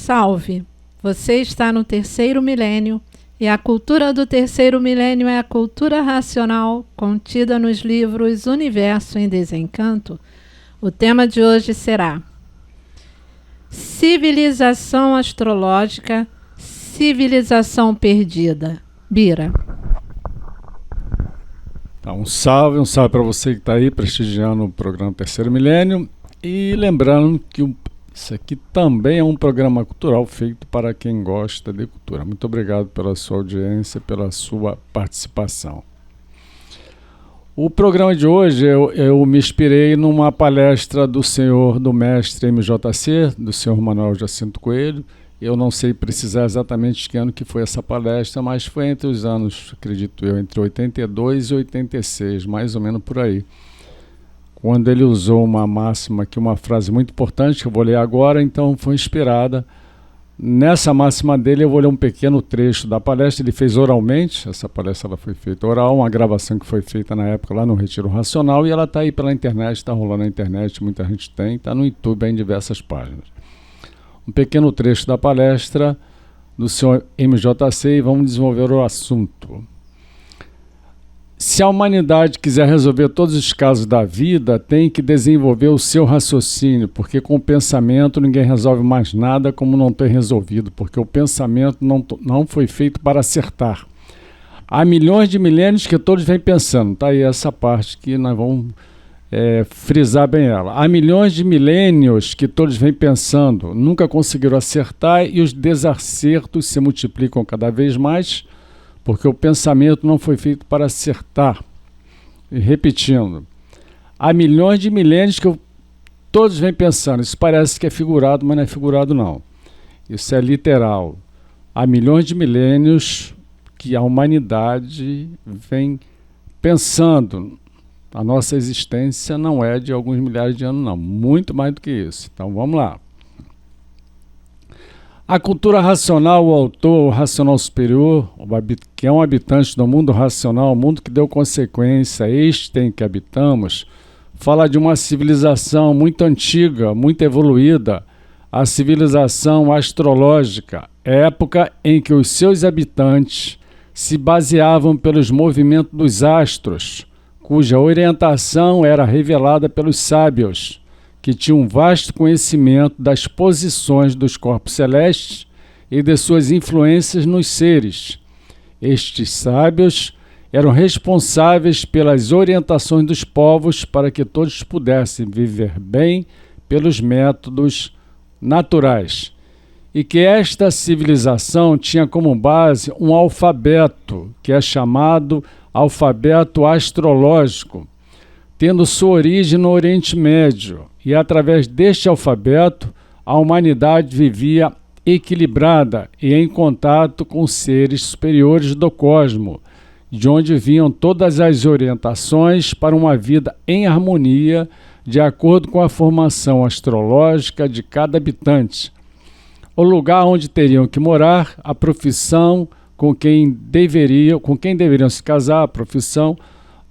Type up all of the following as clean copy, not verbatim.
Salve! Você está no terceiro milênio e a cultura do terceiro milênio é a cultura racional contida nos livros Universo em Desencanto. O tema de hoje será Civilização Astrológica, Civilização Perdida. Bira. Um salve para você que está aí prestigiando o programa Terceiro Milênio e lembrando que isso aqui também é um programa cultural feito para quem gosta de cultura. Muito obrigado pela sua audiência, pela sua participação. O programa de hoje eu me inspirei numa palestra do mestre MJC, do senhor Manuel Jacinto Coelho. Eu não sei precisar exatamente que ano que foi essa palestra, mas foi entre os anos, acredito eu, entre 82 e 86, mais ou menos por aí. Quando ele usou uma máxima aqui, uma frase muito importante, que eu vou ler agora, então foi inspirada. Nessa máxima dele, eu vou ler um pequeno trecho da palestra. Ele fez oralmente, essa palestra ela foi feita oral, uma gravação que foi feita na época lá no Retiro Racional, e ela está aí pela internet, está rolando na internet, muita gente tem, está no YouTube em diversas páginas. Um pequeno trecho da palestra do senhor MJC e vamos desenvolver o assunto. Se a humanidade quiser resolver todos os casos da vida, tem que desenvolver o seu raciocínio, porque com o pensamento ninguém resolve mais nada como não ter resolvido, porque o pensamento não foi feito para acertar. Há milhões de milênios que todos vêm pensando. Está aí essa parte que nós vamos frisar bem ela. Há milhões de milênios que todos vêm pensando, nunca conseguiram acertar e os desacertos se multiplicam cada vez mais, porque o pensamento não foi feito para acertar. E repetindo, há milhões de milênios que todos vêm pensando. Isso parece que é figurado, mas não é figurado não. Isso é literal. Há milhões de milênios que a humanidade vem pensando. A nossa existência não é de alguns milhares de anos, não. Muito mais do que isso. Então, vamos lá. A cultura racional, o autor, o racional superior, que é um habitante do mundo racional, o mundo que deu consequência a este em que habitamos, fala de uma civilização muito antiga, muito evoluída, a civilização astrológica, época em que os seus habitantes se baseavam pelos movimentos dos astros, cuja orientação era revelada pelos sábios, que tinham um vasto conhecimento das posições dos corpos celestes e de suas influências nos seres. Estes sábios eram responsáveis pelas orientações dos povos para que todos pudessem viver bem pelos métodos naturais. E que esta civilização tinha como base um alfabeto, que é chamado alfabeto astrológico, tendo sua origem no Oriente Médio, e através deste alfabeto a humanidade vivia equilibrada e em contato com seres superiores do cosmos, de onde vinham todas as orientações para uma vida em harmonia, de acordo com a formação astrológica de cada habitante, o lugar onde teriam que morar, a profissão com quem deveriam se casar, a profissão,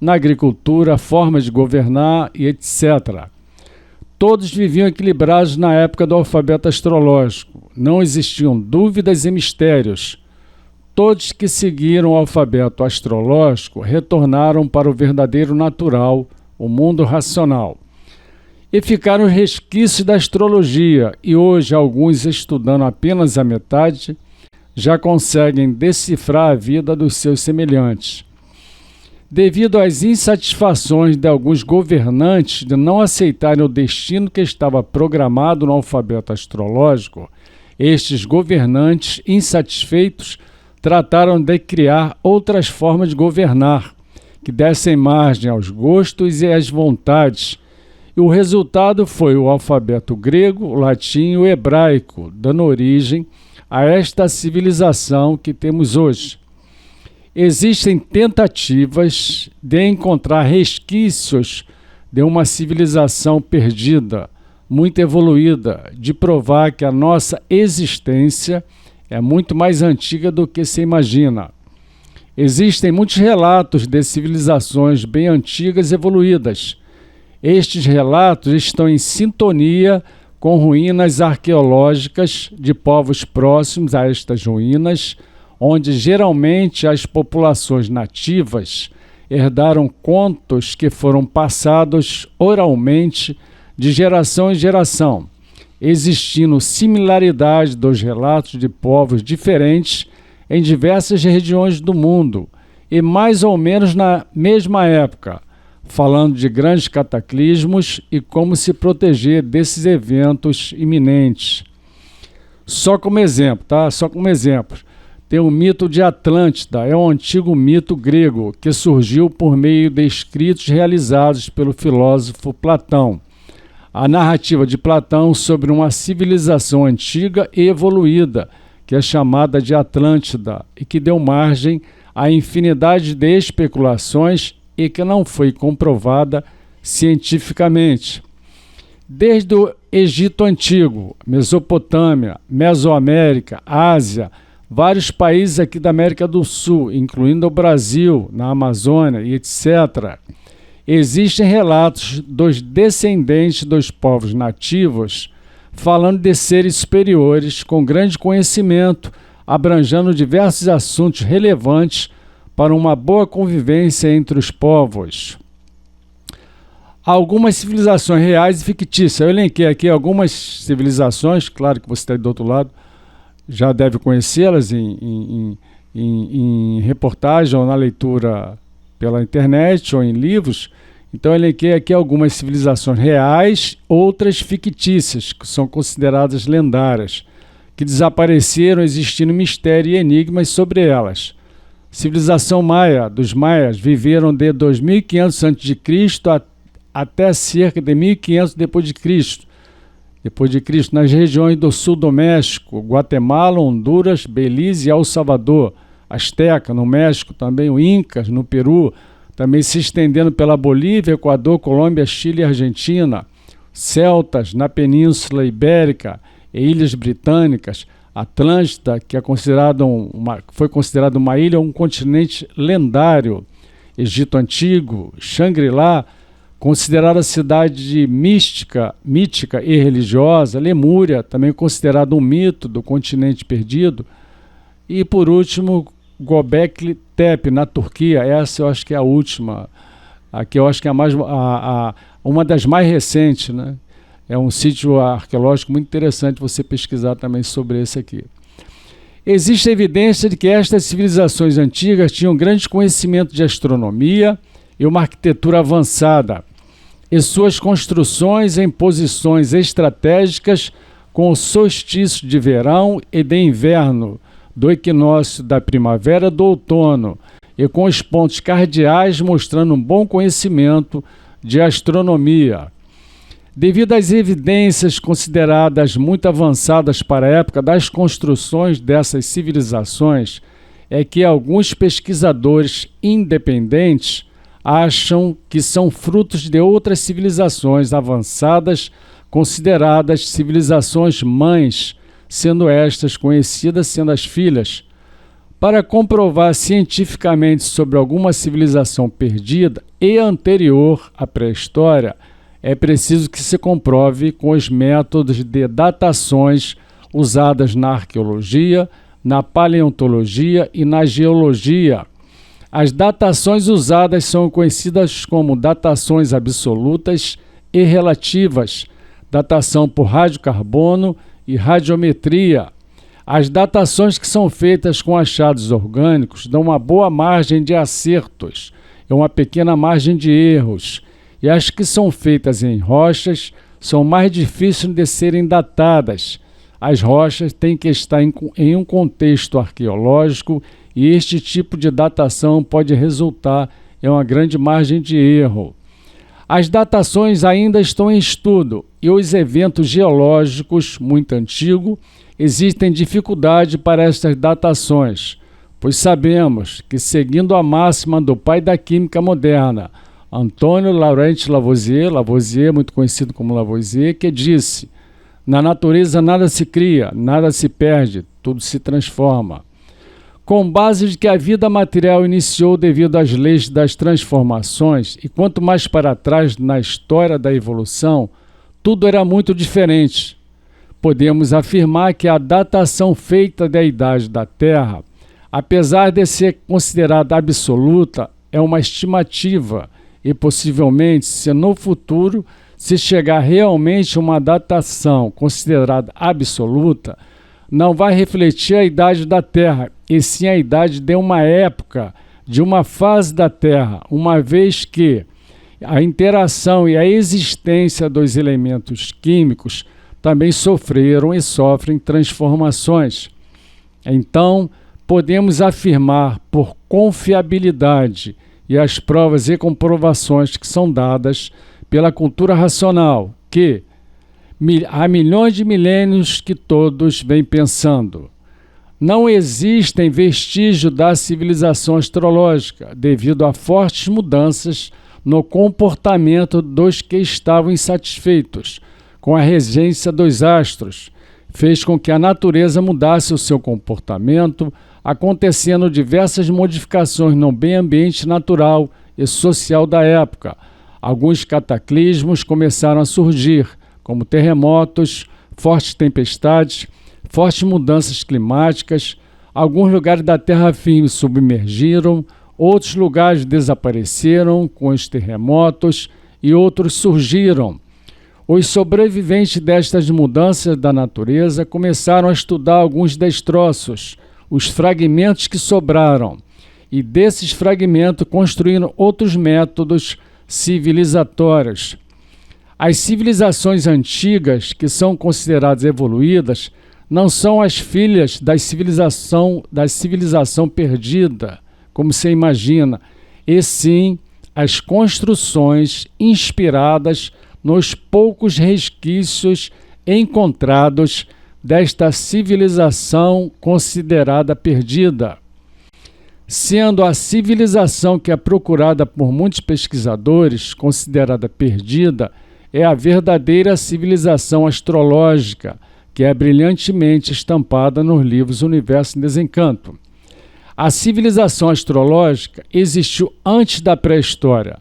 na agricultura, a forma de governar e etc. Todos viviam equilibrados na época do alfabeto astrológico. Não existiam dúvidas e mistérios. Todos que seguiram o alfabeto astrológico retornaram para o verdadeiro natural, o mundo racional. E ficaram resquícios da astrologia, e hoje alguns, estudando apenas a metade, já conseguem decifrar a vida dos seus semelhantes. Devido às insatisfações de alguns governantes de não aceitarem o destino que estava programado no alfabeto astrológico, estes governantes insatisfeitos trataram de criar outras formas de governar, que dessem margem aos gostos e às vontades. E o resultado foi o alfabeto grego, o latim e o hebraico, dando origem a esta civilização que temos hoje. Existem tentativas de encontrar resquícios de uma civilização perdida, muito evoluída, de provar que a nossa existência é muito mais antiga do que se imagina. Existem muitos relatos de civilizações bem antigas e evoluídas. Estes relatos estão em sintonia com ruínas arqueológicas de povos próximos a estas ruínas, onde geralmente as populações nativas herdaram contos que foram passados oralmente de geração em geração, existindo similaridade dos relatos de povos diferentes em diversas regiões do mundo e mais ou menos na mesma época, falando de grandes cataclismos e como se proteger desses eventos iminentes. Só como exemplo, tá? Só como exemplo. Tem o mito de Atlântida, é um antigo mito grego que surgiu por meio de escritos realizados pelo filósofo Platão. A narrativa de Platão sobre uma civilização antiga e evoluída, que é chamada de Atlântida, e que deu margem a infinidade de especulações e que não foi comprovada cientificamente. Desde o Egito Antigo, Mesopotâmia, Mesoamérica, Ásia, vários países aqui da América do Sul, incluindo o Brasil, na Amazônia e etc., existem relatos dos descendentes dos povos nativos falando de seres superiores com grande conhecimento, abrangendo diversos assuntos relevantes para uma boa convivência entre os povos. Algumas civilizações reais e fictícias. Eu elenquei aqui algumas civilizações, claro que você está aí do outro lado, já deve conhecê-las em reportagem ou na leitura pela internet ou em livros. Então eu elenquei aqui algumas civilizações reais, outras fictícias, que são consideradas lendárias, que desapareceram, existindo mistério e enigmas sobre elas. Civilização maia, dos maias, viveram de 2500 a.C. até cerca de 1500 depois de Cristo, nas regiões do sul do México, Guatemala, Honduras, Belize e El Salvador, Azteca no México, também o Incas no Peru, também se estendendo pela Bolívia, Equador, Colômbia, Chile e Argentina, celtas na Península Ibérica e Ilhas Britânicas, Atlântida, que foi considerada uma ilha ou um continente lendário, Egito Antigo, Xangri-Lá, considerada cidade mítica e religiosa, Lemúria, também considerado um mito do continente perdido, e por último, Göbekli Tepe, na Turquia. Essa eu acho que é a última, aqui eu acho que é uma das mais recentes, né? É um sítio arqueológico muito interessante você pesquisar também sobre esse aqui. Existe evidência de que estas civilizações antigas tinham grande conhecimento de astronomia e uma arquitetura avançada, e suas construções em posições estratégicas com o solstício de verão e de inverno, do equinócio da primavera e do outono, e com os pontos cardeais mostrando um bom conhecimento de astronomia. Devido às evidências consideradas muito avançadas para a época das construções dessas civilizações, é que alguns pesquisadores independentes acham que são frutos de outras civilizações avançadas, consideradas civilizações mães, sendo estas conhecidas sendo as filhas. Para comprovar cientificamente sobre alguma civilização perdida e anterior à pré-história, é preciso que se comprove com os métodos de datações usadas na arqueologia, na paleontologia e na geologia. As datações usadas são conhecidas como datações absolutas e relativas, datação por radiocarbono e radiometria. As datações que são feitas com achados orgânicos dão uma boa margem de acertos e uma pequena margem de erros, e as que são feitas em rochas são mais difíceis de serem datadas. As rochas têm que estar em um contexto arqueológico e este tipo de datação pode resultar em uma grande margem de erro. As datações ainda estão em estudo e os eventos geológicos muito antigos existem dificuldade para estas datações, pois sabemos que, seguindo a máxima do pai da química moderna, Antônio Laurent Lavoisier, muito conhecido como Lavoisier, que disse: na natureza nada se cria, nada se perde, tudo se transforma. Com base de que a vida material iniciou devido às leis das transformações, e quanto mais para trás na história da evolução, tudo era muito diferente. Podemos afirmar que a datação feita da idade da Terra, apesar de ser considerada absoluta, é uma estimativa e possivelmente, se no futuro se chegar realmente a uma datação considerada absoluta, não vai refletir a idade da Terra, e sim a idade de uma época, de uma fase da Terra, uma vez que a interação e a existência dos elementos químicos também sofreram e sofrem transformações. Então, podemos afirmar por confiabilidade e as provas e comprovações que são dadas pela cultura racional que há milhões de milênios que todos vêm pensando. Não existem vestígios da civilização astrológica devido a fortes mudanças no comportamento dos que estavam insatisfeitos com a regência dos astros. Fez com que a natureza mudasse o seu comportamento, acontecendo diversas modificações no meio ambiente natural e social da época. Alguns cataclismos começaram a surgir, como terremotos, fortes tempestades, fortes mudanças climáticas. Alguns lugares da terra firme submergiram, outros lugares desapareceram com os terremotos e outros surgiram. Os sobreviventes destas mudanças da natureza começaram a estudar alguns destroços, os fragmentos que sobraram, e desses fragmentos construíram outros métodos civilizatórios. As civilizações antigas, que são consideradas evoluídas, não são as filhas da civilização perdida, como se imagina, e sim as construções inspiradas nos poucos resquícios encontrados desta civilização considerada perdida. Sendo a civilização que é procurada por muitos pesquisadores considerada perdida, é a verdadeira civilização astrológica, que é brilhantemente estampada nos livros Universo em Desencanto. A civilização astrológica existiu antes da pré-história,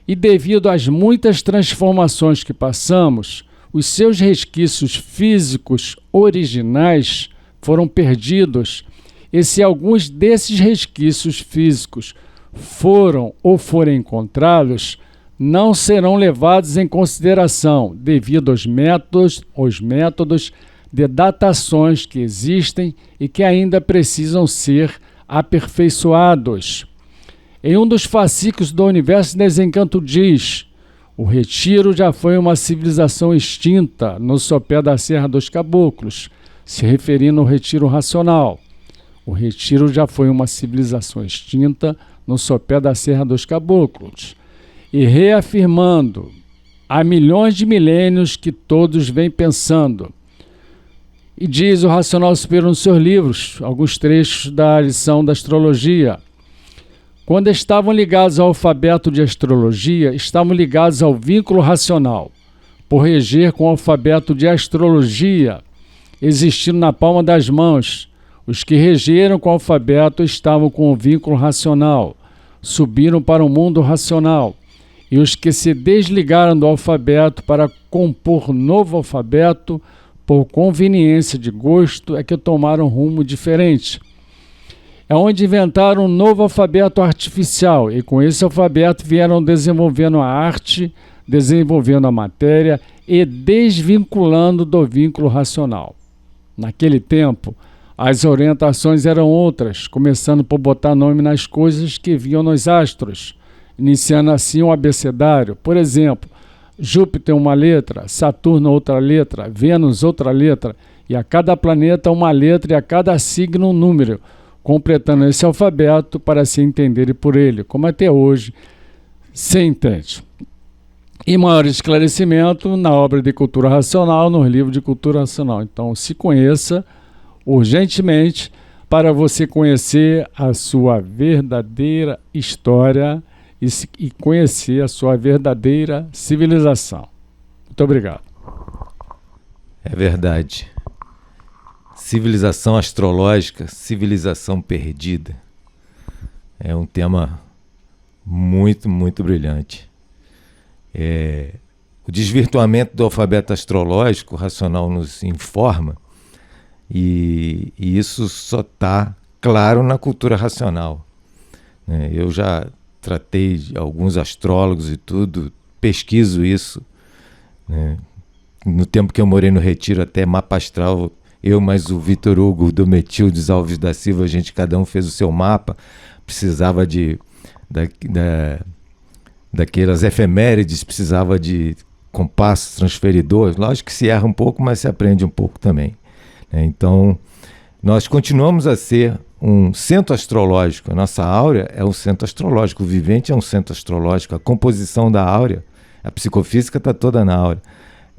e devido às muitas transformações que passamos, os seus resquícios físicos originais foram perdidos. E se alguns desses resquícios físicos foram ou forem encontrados, não serão levados em consideração devido aos métodos de datações que existem e que ainda precisam ser aperfeiçoados. Em um dos fascículos do Universo em Desencanto diz: o Retiro já foi uma civilização extinta no sopé da Serra dos Caboclos, se referindo ao Retiro racional. O Retiro já foi uma civilização extinta no sopé da Serra dos Caboclos. E reafirmando, há milhões de milênios que todos vêm pensando. E diz o Racional Superior nos seus livros, alguns trechos da lição da astrologia. Quando estavam ligados ao alfabeto de astrologia, estavam ligados ao vínculo racional, por reger com o alfabeto de astrologia, existindo na palma das mãos. Os que regeram com o alfabeto estavam com o vínculo racional, subiram para o mundo racional. E os que se desligaram do alfabeto para compor novo alfabeto, por conveniência de gosto, é que tomaram um rumo diferente. É onde inventaram um novo alfabeto artificial, e com esse alfabeto vieram desenvolvendo a arte, desenvolvendo a matéria e desvinculando do vínculo racional. Naquele tempo, as orientações eram outras, começando por botar nome nas coisas que viam nos astros, iniciando assim um abecedário. Por exemplo, Júpiter uma letra, Saturno outra letra, Vênus outra letra, e a cada planeta uma letra e a cada signo um número, completando esse alfabeto para se entender por ele, como até hoje se entende. E maior esclarecimento na obra de Cultura Racional, nos livros de Cultura Racional. Então, se conheça urgentemente para você conhecer a sua verdadeira história e conhecer a sua verdadeira civilização. Muito obrigado. É verdade. Civilização astrológica, civilização perdida. É um tema muito, muito brilhante. o desvirtuamento do alfabeto astrológico racional nos informa, e isso só está claro na cultura racional. Eu já tratei de alguns astrólogos e tudo, pesquiso isso. No tempo que eu morei no Retiro, até mapa astral, eu mais o Vitor Hugo do Metildes Alves da Silva, a gente cada um fez o seu mapa, precisava daquelas efemérides, precisava de compassos, transferidores. Lógico que se erra um pouco, mas se aprende um pouco também. Então, nós continuamos a ser um centro astrológico. A nossa áurea é um centro astrológico, o vivente é um centro astrológico. A composição da áurea, a psicofísica está toda na áurea,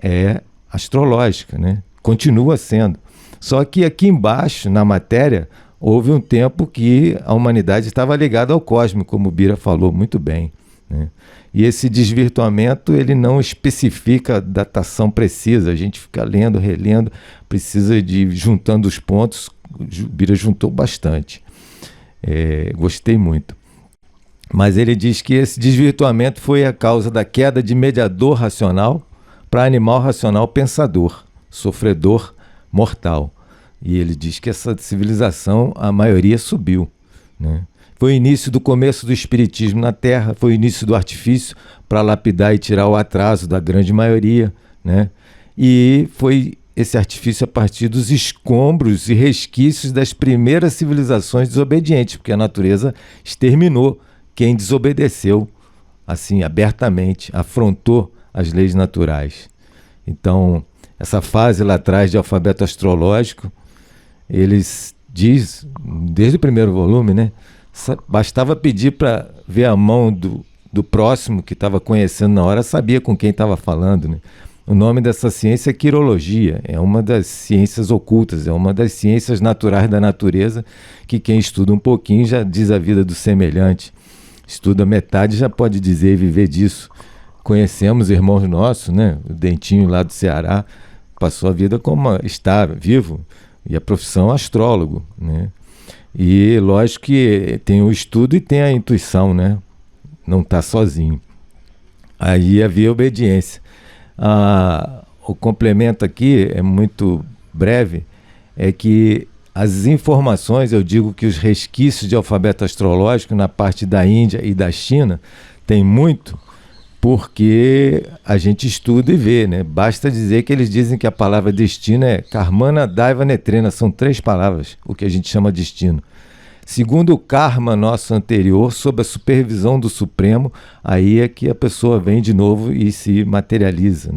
é astrológica, Continua sendo. Só que aqui embaixo, na matéria, houve um tempo que a humanidade estava ligada ao cosmos, como o Bira falou muito bem. E esse desvirtuamento, ele não especifica datação precisa, a gente fica lendo, relendo, precisa de juntando os pontos. O Bira juntou bastante, gostei muito. Mas ele diz que esse desvirtuamento foi a causa da queda de mediador racional para animal racional pensador, sofredor, mortal. E ele diz que essa civilização, a maioria subiu, Foi o início do começo do espiritismo na Terra, foi o início do artifício para lapidar e tirar o atraso da grande maioria, E foi esse artifício a partir dos escombros e resquícios das primeiras civilizações desobedientes, porque a natureza exterminou quem desobedeceu, assim, abertamente, afrontou as leis naturais. Então, essa fase lá atrás de alfabeto astrológico, eles diz, desde o primeiro volume, bastava pedir para ver a mão do próximo que estava conhecendo na hora, sabia com quem estava falando. O nome dessa ciência é quirologia, é uma das ciências ocultas, é uma das ciências naturais da natureza, que quem estuda um pouquinho já diz a vida do semelhante. Estuda metade já pode dizer e viver disso. Conhecemos irmãos nossos, o Dentinho lá do Ceará, passou a vida como está vivo, e a profissão astrólogo, E lógico que tem o estudo e tem a intuição, Não está sozinho. Aí havia obediência. O complemento aqui é muito breve, é que as informações, eu digo que os resquícios de alfabeto astrológico na parte da Índia e da China tem muito, porque a gente estuda e vê, Basta dizer que eles dizem que a palavra destino é Karmana Daiva Netrena, são 3 palavras, o que a gente chama destino. Segundo o karma nosso anterior, sob a supervisão do Supremo, aí é que a pessoa vem de novo e se materializa,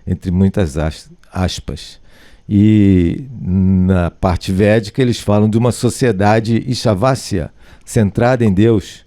Entre muitas aspas. E na parte védica eles falam de uma sociedade Ishavasya, centrada em Deus.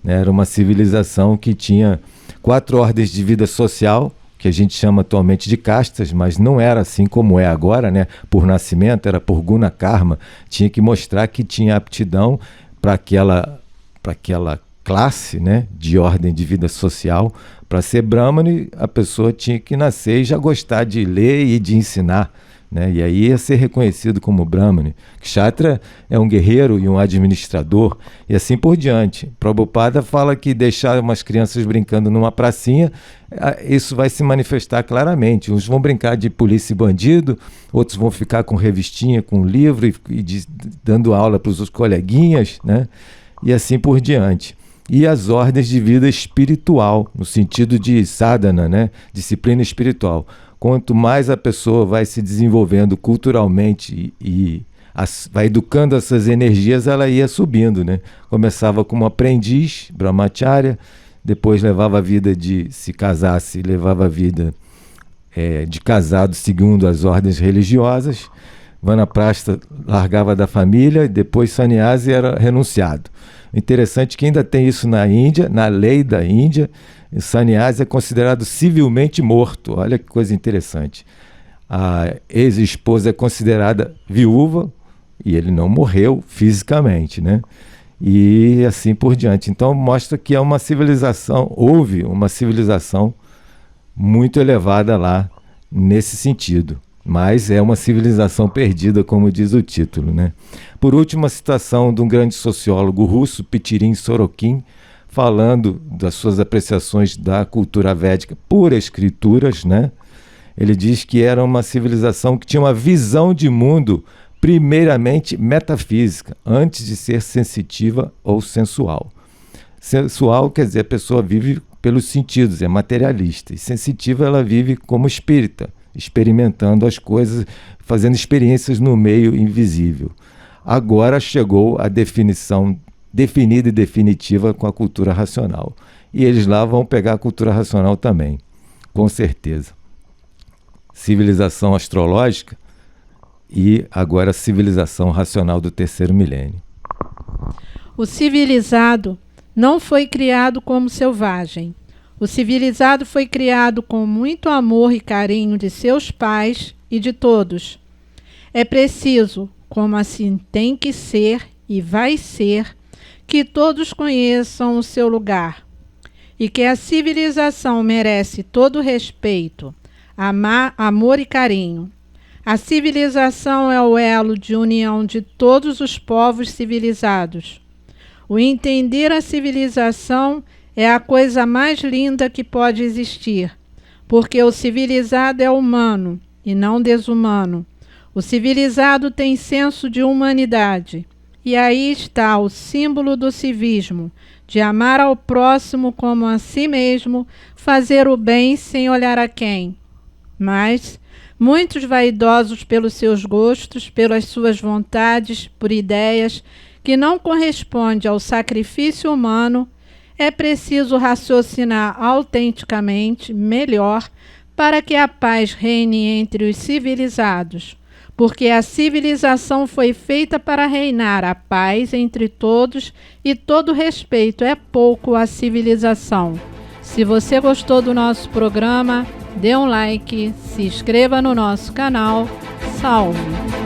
Era uma civilização que tinha 4 ordens de vida social, que a gente chama atualmente de castas, mas não era assim como é agora, por nascimento, era por guna karma, tinha que mostrar que tinha aptidão para aquela classe, de ordem de vida social. Para ser brahmane, a pessoa tinha que nascer e já gostar de ler e de ensinar, e aí ia ser reconhecido como brahmane. Kshatriya é um guerreiro e um administrador, e assim por diante. Prabhupada fala que deixar umas crianças brincando numa pracinha, isso vai se manifestar claramente. Uns vão brincar de polícia e bandido, outros vão ficar com revistinha, com livro dando aula para os coleguinhas, e assim por diante. E as ordens de vida espiritual, no sentido de sadhana, disciplina espiritual. Quanto mais a pessoa vai se desenvolvendo culturalmente e vai educando essas energias, ela ia subindo, Começava como aprendiz, brahmacharya, depois levava a vida de, se casasse, levava a vida de casado segundo as ordens religiosas. Vanaprastha largava da família, e depois sannyasi era renunciado. Interessante que ainda tem isso na Índia, na lei da Índia. O sannyasi é considerado civilmente morto. Olha que coisa interessante. A ex-esposa é considerada viúva e ele não morreu fisicamente, E assim por diante. Então mostra que é uma civilização, houve uma civilização muito elevada lá nesse sentido. Mas é uma civilização perdida, como diz o título, Por último, a citação de um grande sociólogo russo, Petirin Sorokin, falando das suas apreciações da cultura védica por escrituras, né? Ele diz que era uma civilização que tinha uma visão de mundo primeiramente metafísica, antes de ser sensitiva ou sensual. Sensual quer dizer a pessoa vive pelos sentidos, é materialista. E sensitiva ela vive como espírita, experimentando as coisas, fazendo experiências no meio invisível. Agora chegou a definição definida e definitiva com a cultura racional. E eles lá vão pegar a cultura racional também, com certeza. Civilização astrológica e agora a civilização racional do terceiro milênio. O civilizado não foi criado como selvagem. O civilizado foi criado com muito amor e carinho de seus pais e de todos. É preciso, como assim tem que ser e vai ser, que todos conheçam o seu lugar e que a civilização merece todo respeito, amor e carinho. A civilização é o elo de união de todos os povos civilizados. O entender a civilização é a coisa mais linda que pode existir, porque o civilizado é humano e não desumano. O civilizado tem senso de humanidade. E aí está o símbolo do civismo, de amar ao próximo como a si mesmo, fazer o bem sem olhar a quem. Mas muitos vaidosos pelos seus gostos, pelas suas vontades, por ideias que não correspondem ao sacrifício humano, é preciso raciocinar autenticamente, melhor, para que a paz reine entre os civilizados, porque a civilização foi feita para reinar a paz entre todos e todo respeito é pouco à civilização. Se você gostou do nosso programa, dê um like, se inscreva no nosso canal. Salve!